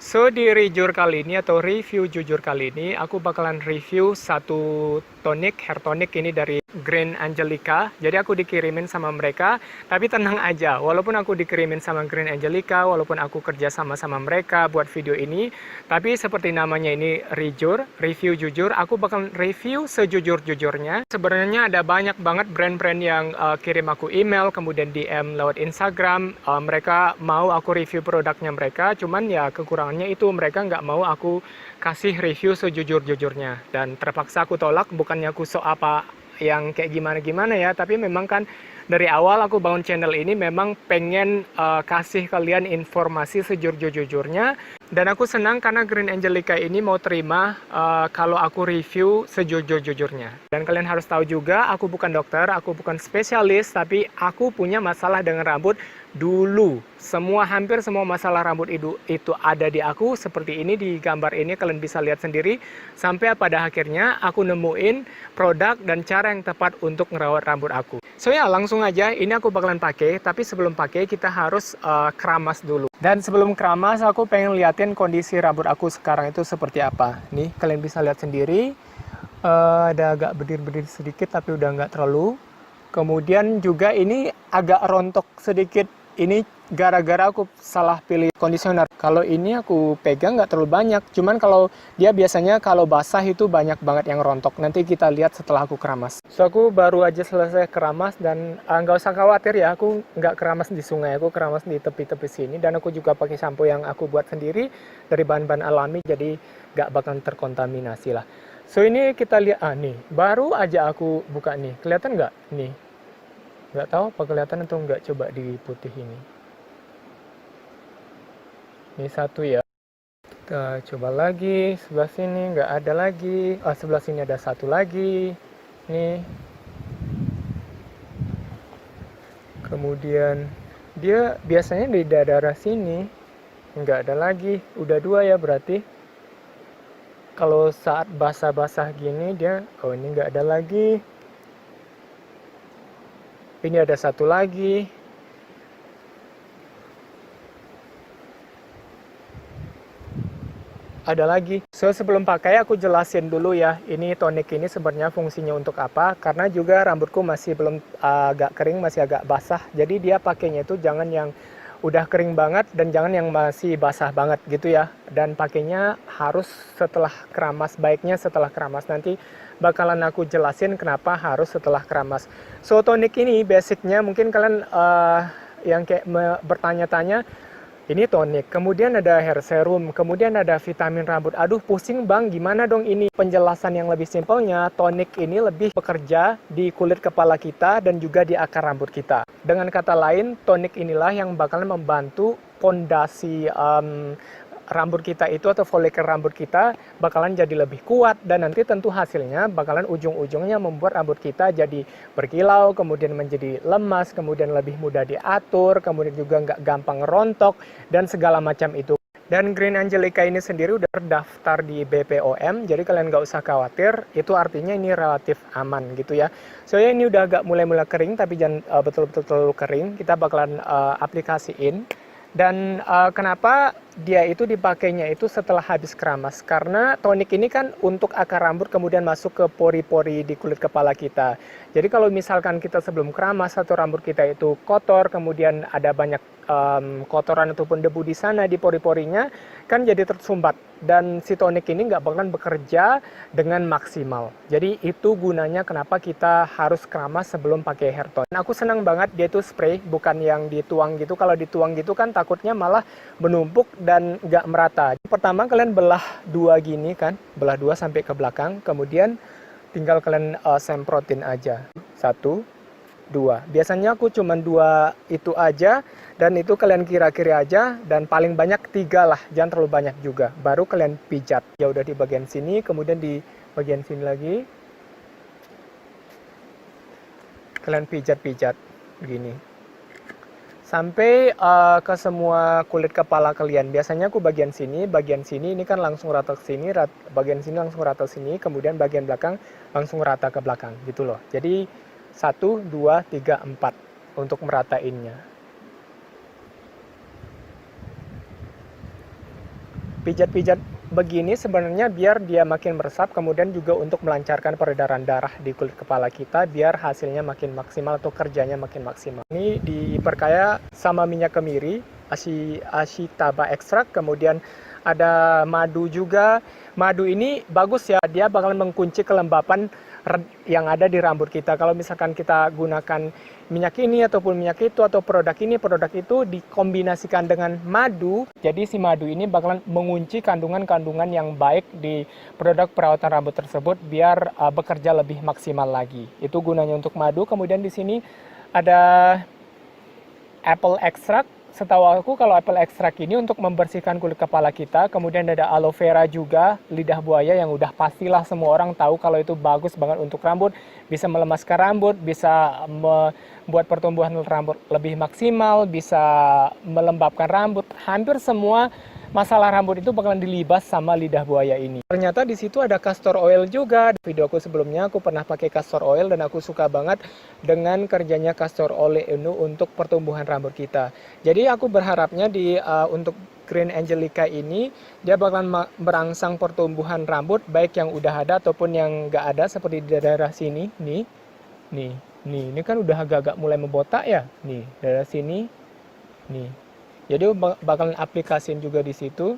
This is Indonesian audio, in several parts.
Di review kali ini atau review jujur kali ini, aku bakalan review satu tonic, hair tonic ini dari Green Angelica. Jadi aku dikirimin sama mereka, tapi tenang aja, walaupun aku dikirimin sama Green Angelica, walaupun aku kerja sama mereka buat video ini, tapi seperti namanya ini review jujur, aku bakal review sejujur-jujurnya. Sebenarnya ada banyak banget brand-brand yang kirim aku email, kemudian DM lewat Instagram, mereka mau aku review produknya mereka, cuman ya kekurangannya itu mereka nggak mau aku kasih review sejujur-jujurnya. Dan terpaksa aku tolak, bukannya aku sok apa yang kayak gimana-gimana ya, tapi memang kan dari awal aku bangun channel ini memang pengen kasih kalian informasi sejujur-jujurnya. Dan aku senang karena Green Angelica ini mau terima kalau aku review sejujur-jujurnya. Dan kalian harus tahu juga, aku bukan dokter, aku bukan spesialis, tapi aku punya masalah dengan rambut dulu. Hampir semua masalah rambut itu ada di aku, seperti ini di gambar ini kalian bisa lihat sendiri. Sampai pada akhirnya aku nemuin produk dan cara yang tepat untuk ngerawat rambut aku. So ya, langsung aja, ini aku bakalan pakai, tapi sebelum pakai kita harus keramas dulu. Dan sebelum keramas, aku pengen liatin kondisi rambut aku sekarang itu seperti apa. Nih, kalian bisa lihat sendiri, ada agak berdir-berdir sedikit, tapi udah nggak terlalu. Kemudian juga ini agak rontok sedikit. Ini gara-gara aku salah pilih kondisioner. Kalau ini aku pegang nggak terlalu banyak. Cuman kalau dia biasanya kalau basah itu banyak banget yang rontok. Nanti kita lihat setelah aku keramas. So aku baru aja selesai keramas dan nggak usah khawatir ya. Aku nggak keramas di sungai. Aku keramas di tepi-tepi sini. Dan aku juga pakai shampoo yang aku buat sendiri dari bahan-bahan alami. Jadi nggak bakal terkontaminasi lah. So ini kita lihat. Nih. Baru aja aku buka nih. Kelihatan nggak? Nih. Nggak tahu apa kelihatan atau nggak, coba di putih ini. Ini satu ya. Kita coba lagi, sebelah sini nggak ada lagi. Sebelah sini ada satu lagi. Nih. Kemudian dia biasanya di daerah sini. Nggak ada lagi. Udah dua ya berarti. Kalau saat basah-basah gini dia, ini nggak ada lagi. Ini ada satu lagi. Ada lagi. So, sebelum pakai aku jelasin dulu ya, ini tonik ini sebenarnya fungsinya untuk apa. Karena juga rambutku masih belum agak kering, masih agak basah. Jadi dia pakainya itu jangan yang udah kering banget dan jangan yang masih basah banget gitu ya. Dan pakainya harus setelah keramas, baiknya setelah keramas. Nanti bakalan aku jelasin kenapa harus setelah keramas. So, tonik ini basicnya mungkin kalian yang kayak bertanya-tanya, ini tonik, kemudian ada hair serum, kemudian ada vitamin rambut. Aduh pusing bang, gimana dong ini? Penjelasan yang lebih simpelnya, tonik ini lebih bekerja di kulit kepala kita dan juga di akar rambut kita. Dengan kata lain, tonik inilah yang bakalan membantu pondasi rambut kita itu atau folikel rambut kita bakalan jadi lebih kuat, dan nanti tentu hasilnya bakalan ujung-ujungnya membuat rambut kita jadi berkilau, kemudian menjadi lemas, kemudian lebih mudah diatur, kemudian juga nggak gampang rontok dan segala macam itu. Dan Green Angelica ini sendiri udah terdaftar di BPOM, jadi kalian nggak usah khawatir, itu artinya ini relatif aman gitu ya. So ya, ini udah agak mulai-mulai kering, tapi jangan betul-betul terlalu kering, kita bakalan aplikasiin. Dan kenapa dia itu dipakainya itu setelah habis keramas? Karena tonik ini kan untuk akar rambut kemudian masuk ke pori-pori di kulit kepala kita. Jadi kalau misalkan kita sebelum keramas atau rambut kita itu kotor, kemudian ada banyak kotoran ataupun debu di sana di pori-porinya, kan jadi tersumbat. Dan si tonik ini nggak bakalan bekerja dengan maksimal. Jadi itu gunanya kenapa kita harus keramas sebelum pakai hair tonic. Aku senang banget dia itu spray, bukan yang dituang gitu. Kalau dituang gitu kan takutnya malah menumpuk dan nggak merata. Pertama kalian belah dua gini kan, belah dua sampai ke belakang, kemudian tinggal kalian semprotin aja. Satu, dua. Biasanya aku cuma dua itu aja, dan itu kalian kira-kira aja, dan paling banyak tiga lah, jangan terlalu banyak juga. Baru kalian pijat. Ya udah di bagian sini, kemudian di bagian sini lagi. Kalian pijat-pijat begini. Sampai ke semua kulit kepala kalian. Biasanya aku bagian sini ini kan langsung rata ke sini, bagian sini langsung rata ke sini, kemudian bagian belakang langsung rata ke belakang gitu loh. Jadi 1, 2, 3, 4 untuk meratainnya. pijat-pijat begini sebenarnya biar dia makin meresap, kemudian juga untuk melancarkan peredaran darah di kulit kepala kita biar hasilnya makin maksimal atau kerjanya makin maksimal. Ini diperkaya sama minyak kemiri, ashitaba ekstrak, kemudian ada madu juga. Madu ini bagus ya, dia bakalan mengunci kelembapan yang ada di rambut kita. Kalau misalkan kita gunakan minyak ini ataupun minyak itu atau produk ini, produk itu dikombinasikan dengan madu, jadi si madu ini bakalan mengunci kandungan-kandungan yang baik di produk perawatan rambut tersebut biar bekerja lebih maksimal lagi. Itu gunanya untuk madu. Kemudian di sini ada apple extract. Setahu aku kalau apple extract ini untuk membersihkan kulit kepala kita. Kemudian ada aloe vera juga, lidah buaya yang udah pastilah semua orang tahu kalau itu bagus banget untuk rambut. Bisa melemaskan rambut, bisa membuat pertumbuhan rambut lebih maksimal, bisa melembabkan rambut. Hampir semua masalah rambut itu bakalan dilibas sama lidah buaya ini. Ternyata di situ ada castor oil juga. Di video aku sebelumnya aku pernah pakai castor oil dan aku suka banget dengan kerjanya castor oil ini untuk pertumbuhan rambut kita. Jadi aku berharapnya untuk Green Angelica ini dia bakalan merangsang pertumbuhan rambut baik yang udah ada ataupun yang nggak ada, seperti di daerah sini nih. Ini kan udah agak-agak mulai membotak ya. Nih, daerah sini. Nih. Jadi bakalan aplikasiin juga di situ.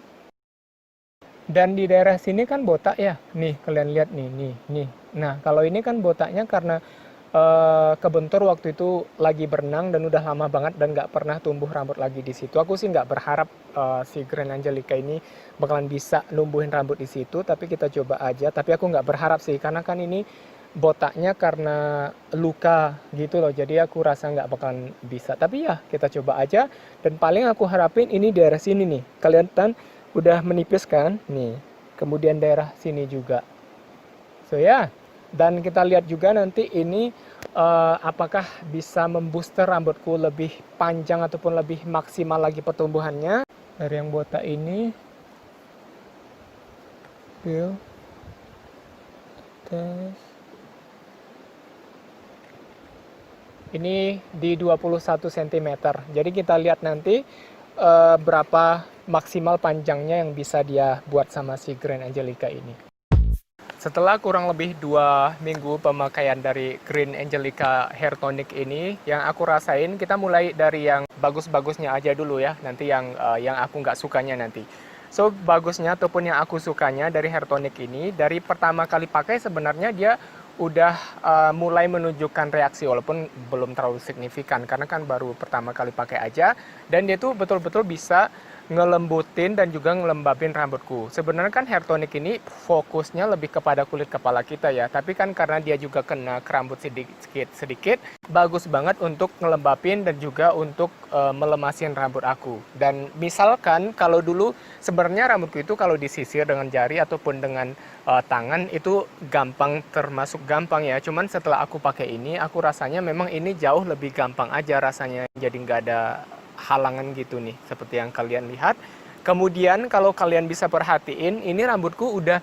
Dan di daerah sini kan botak ya. Nih, kalian lihat nih. Nah, kalau ini kan botaknya karena kebentur waktu itu lagi berenang dan udah lama banget dan nggak pernah tumbuh rambut lagi di situ. Aku sih nggak berharap si Green Angelica ini bakalan bisa numbuhin rambut di situ, tapi kita coba aja. Tapi aku nggak berharap sih, karena kan ini botaknya karena luka gitu loh, jadi aku rasa nggak bakalan bisa. Tapi ya kita coba aja, dan paling aku harapin ini daerah sini nih, kalian kan udah menipis kan nih, kemudian daerah sini juga. So ya, dan kita lihat juga nanti ini apakah bisa membooster rambutku lebih panjang ataupun lebih maksimal lagi pertumbuhannya. Dari yang botak ini tes ini di 21 cm. Jadi kita lihat nanti berapa maksimal panjangnya yang bisa dia buat sama si Green Angelica ini. Setelah kurang lebih 2 minggu pemakaian dari Green Angelica Hair Tonic ini, yang aku rasain, kita mulai dari yang bagus-bagusnya aja dulu ya, nanti yang aku nggak sukanya nanti. So, bagusnya ataupun yang aku sukanya dari Hair Tonic ini, dari pertama kali pakai sebenarnya dia udah mulai menunjukkan reaksi, walaupun belum terlalu signifikan karena kan baru pertama kali pakai aja, dan dia tuh betul-betul bisa ngelembutin dan juga ngelembabin rambutku. Sebenarnya kan hair tonic ini fokusnya lebih kepada kulit kepala kita ya, tapi kan karena dia juga kena ke rambut sedikit, bagus banget untuk ngelembabin dan juga untuk melemasin rambut aku. Dan misalkan kalau dulu sebenarnya rambutku itu kalau disisir dengan jari ataupun dengan tangan itu gampang, termasuk gampang ya, cuman setelah aku pakai ini aku rasanya memang ini jauh lebih gampang aja rasanya, jadi nggak ada halangan gitu nih, seperti yang kalian lihat. Kemudian kalau kalian bisa perhatiin, ini rambutku udah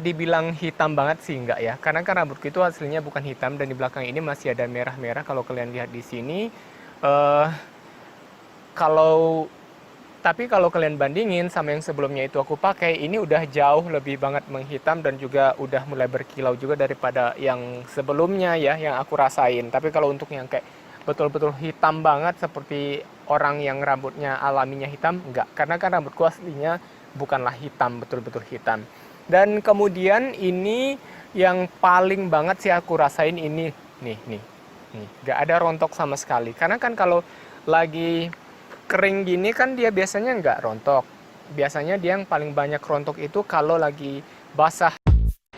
dibilang hitam banget sih, enggak ya, karena kan rambutku itu hasilnya bukan hitam, dan di belakang ini masih ada merah-merah kalau kalian lihat di sini. Tapi kalau kalian bandingin sama yang sebelumnya itu aku pakai, ini udah jauh lebih banget menghitam dan juga udah mulai berkilau juga daripada yang sebelumnya ya, yang aku rasain. Tapi kalau untuk yang kayak betul-betul hitam banget seperti orang yang rambutnya alaminya hitam, enggak, karena kan rambutku aslinya bukanlah hitam, betul-betul hitam. Dan kemudian ini yang paling banget sih aku rasain ini nih, enggak ada rontok sama sekali, karena kan kalau lagi kering gini kan dia biasanya enggak rontok, biasanya dia yang paling banyak rontok itu kalau lagi basah.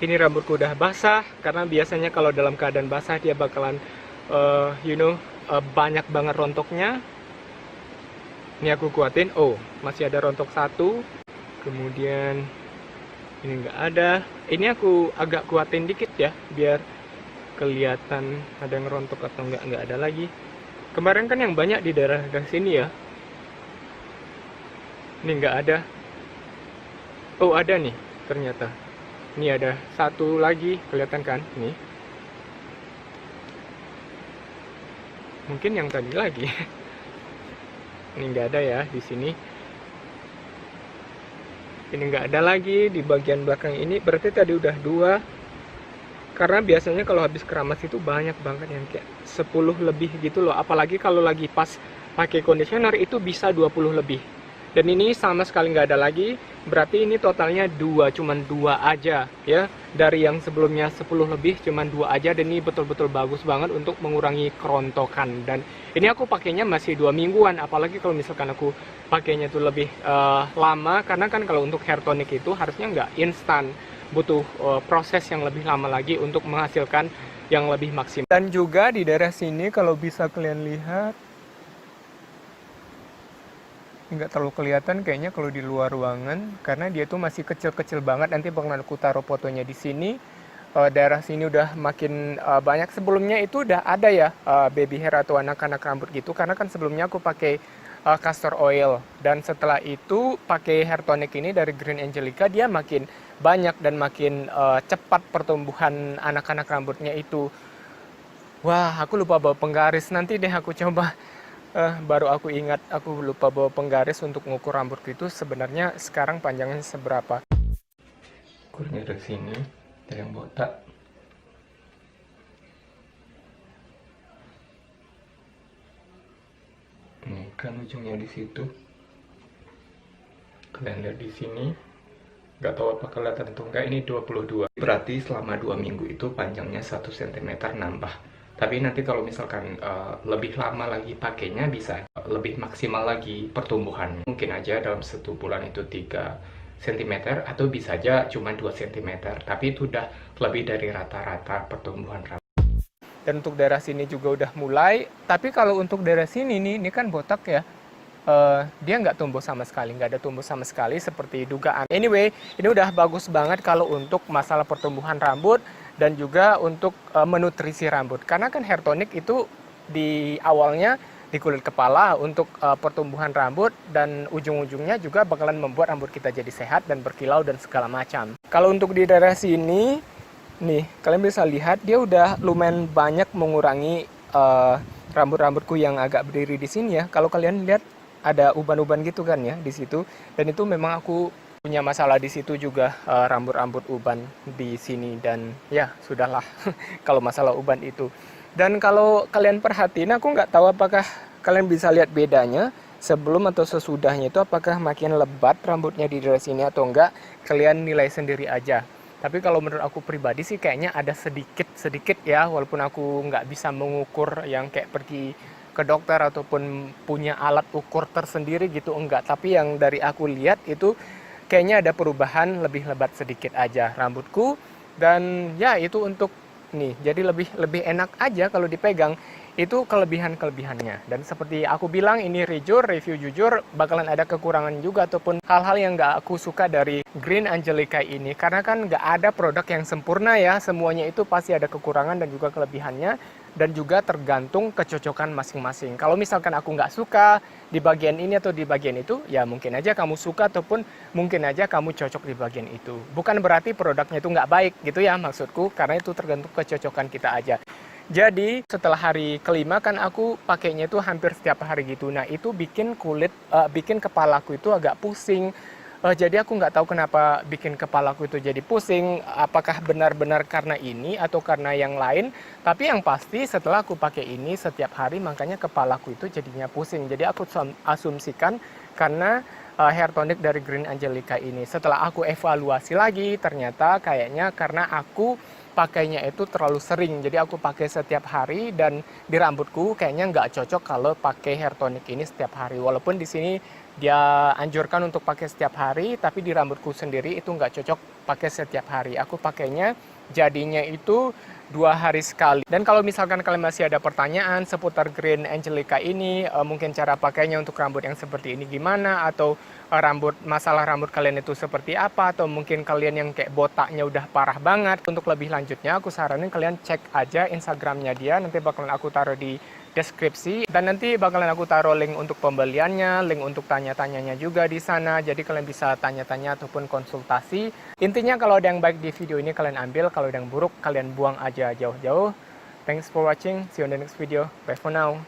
Ini rambutku udah basah, karena biasanya kalau dalam keadaan basah dia bakalan banyak banget rontoknya. Ini aku kuatin, oh masih ada rontok satu, kemudian ini nggak ada. Ini aku agak kuatin dikit ya biar kelihatan ada yang rontok atau nggak ada lagi. Kemarin kan yang banyak di daerah sini ya, ini nggak ada. Oh ada nih ternyata, ini ada satu lagi, kelihatan kan nih. Mungkin yang tadi lagi. Ini nggak ada ya di sini. Ini nggak ada lagi di bagian belakang ini, berarti tadi udah 2. Karena biasanya kalau habis keramas itu banyak banget yang kayak 10 lebih gitu loh. Apalagi kalau lagi pas pakai conditioner itu bisa 20 lebih. Dan ini sama sekali nggak ada lagi, berarti ini totalnya 2, cuman 2 aja ya. Dari yang sebelumnya 10 lebih, cuman 2 aja, dan ini betul-betul bagus banget untuk mengurangi kerontokan. Dan ini aku pakainya masih 2 mingguan, apalagi kalau misalkan aku pakainya tuh lebih lama, karena kan kalau untuk hair tonic itu harusnya nggak instan, butuh proses yang lebih lama lagi untuk menghasilkan yang lebih maksimal. Dan juga di daerah sini kalau bisa kalian lihat, nggak terlalu kelihatan kayaknya kalau di luar ruangan karena dia tuh masih kecil-kecil banget. Nanti bakalan aku taruh fotonya di sini. Daerah sini udah makin banyak. Sebelumnya itu udah ada ya baby hair atau anak-anak rambut gitu, karena kan sebelumnya aku pakai castor oil, dan setelah itu pakai hair tonic ini dari Green Angelica, dia makin banyak dan makin cepat pertumbuhan anak-anak rambutnya itu. Wah, aku lupa bawa penggaris, nanti deh aku coba. Baru aku ingat, aku lupa bawa penggaris untuk ngukur rambutku itu sebenarnya sekarang panjangnya seberapa. Ukurnya dari sini, dari yang botak. Ini kan ujungnya di situ. Kalian lihat di sini. Nggak tahu apa kelihatan atau enggak, ini 22. Berarti selama 2 minggu itu panjangnya 1 cm nambah. Tapi nanti kalau misalkan lebih lama lagi pakainya, bisa lebih maksimal lagi pertumbuhannya. Mungkin aja dalam 1 bulan itu 3 cm, atau bisa aja cuma 2 cm. Tapi itu udah lebih dari rata-rata pertumbuhan rambut. Dan untuk daerah sini juga udah mulai. Tapi kalau untuk daerah sini nih, ini kan botak ya. Dia nggak tumbuh sama sekali, nggak ada tumbuh sama sekali seperti dugaan. Anyway, ini udah bagus banget kalau untuk masalah pertumbuhan rambut dan juga untuk menutrisi rambut. Karena kan hair tonic itu di awalnya di kulit kepala untuk pertumbuhan rambut, dan ujung-ujungnya juga bakalan membuat rambut kita jadi sehat dan berkilau dan segala macam. Kalau untuk di daerah sini, nih kalian bisa lihat dia udah lumayan banyak mengurangi rambut-rambutku yang agak berdiri di sini ya. Kalau kalian lihat ada uban-uban gitu kan ya di situ, dan itu memang aku punya masalah di situ juga, rambut-rambut uban di sini, dan ya sudahlah kalau masalah uban itu. Dan kalau kalian perhatiin, aku nggak tahu apakah kalian bisa lihat bedanya sebelum atau sesudahnya itu, apakah makin lebat rambutnya di daerah sini atau enggak, kalian nilai sendiri aja. Tapi kalau menurut aku pribadi sih kayaknya ada sedikit ya, walaupun aku nggak bisa mengukur yang kayak pergi ke dokter ataupun punya alat ukur tersendiri gitu, enggak. Tapi yang dari aku lihat itu kayaknya ada perubahan, lebih lebat sedikit aja rambutku. Dan ya itu untuk nih, jadi lebih enak aja kalau dipegang. Itu kelebihan-kelebihannya. Dan seperti aku bilang, ini review jujur, bakalan ada kekurangan juga ataupun hal-hal yang nggak aku suka dari Green Angelica ini. Karena kan nggak ada produk yang sempurna ya, semuanya itu pasti ada kekurangan dan juga kelebihannya. Dan juga tergantung kecocokan masing-masing. Kalau misalkan aku nggak suka di bagian ini atau di bagian itu, ya mungkin aja kamu suka ataupun mungkin aja kamu cocok di bagian itu. Bukan berarti produknya itu nggak baik gitu ya maksudku, karena itu tergantung kecocokan kita aja. Jadi setelah hari kelima kan aku pakainya itu hampir setiap hari gitu. Nah itu bikin bikin kepalaku itu agak pusing. Jadi aku nggak tahu kenapa bikin kepalaku itu jadi pusing. Apakah benar-benar karena ini atau karena yang lain? Tapi yang pasti setelah aku pakai ini setiap hari, makanya kepalaku itu jadinya pusing. Jadi aku asumsikan karena hair tonic dari Green Angelica ini. Setelah aku evaluasi lagi, ternyata kayaknya karena aku pakainya itu terlalu sering. Jadi aku pakai setiap hari, dan di rambutku kayaknya nggak cocok kalau pakai hair tonic ini setiap hari. Walaupun di sini dia anjurkan untuk pakai setiap hari, tapi di rambutku sendiri itu nggak cocok pakai setiap hari. Aku pakainya jadinya itu 2 hari sekali. Dan kalau misalkan kalian masih ada pertanyaan seputar Green Angelica ini, mungkin cara pakainya untuk rambut yang seperti ini gimana, atau masalah rambut kalian itu seperti apa, atau mungkin kalian yang kayak botaknya udah parah banget, untuk lebih lanjutnya aku saranin kalian cek aja Instagramnya dia, nanti bakalan aku taruh di deskripsi, dan nanti bakalan aku taruh link untuk pembeliannya, link untuk tanya-tanyanya juga di sana. Jadi kalian bisa tanya-tanya ataupun konsultasi. Intinya kalau ada yang baik di video ini kalian ambil, kalau ada yang buruk kalian buang aja jauh-jauh. Thanks for watching, see you on the next video, bye for now.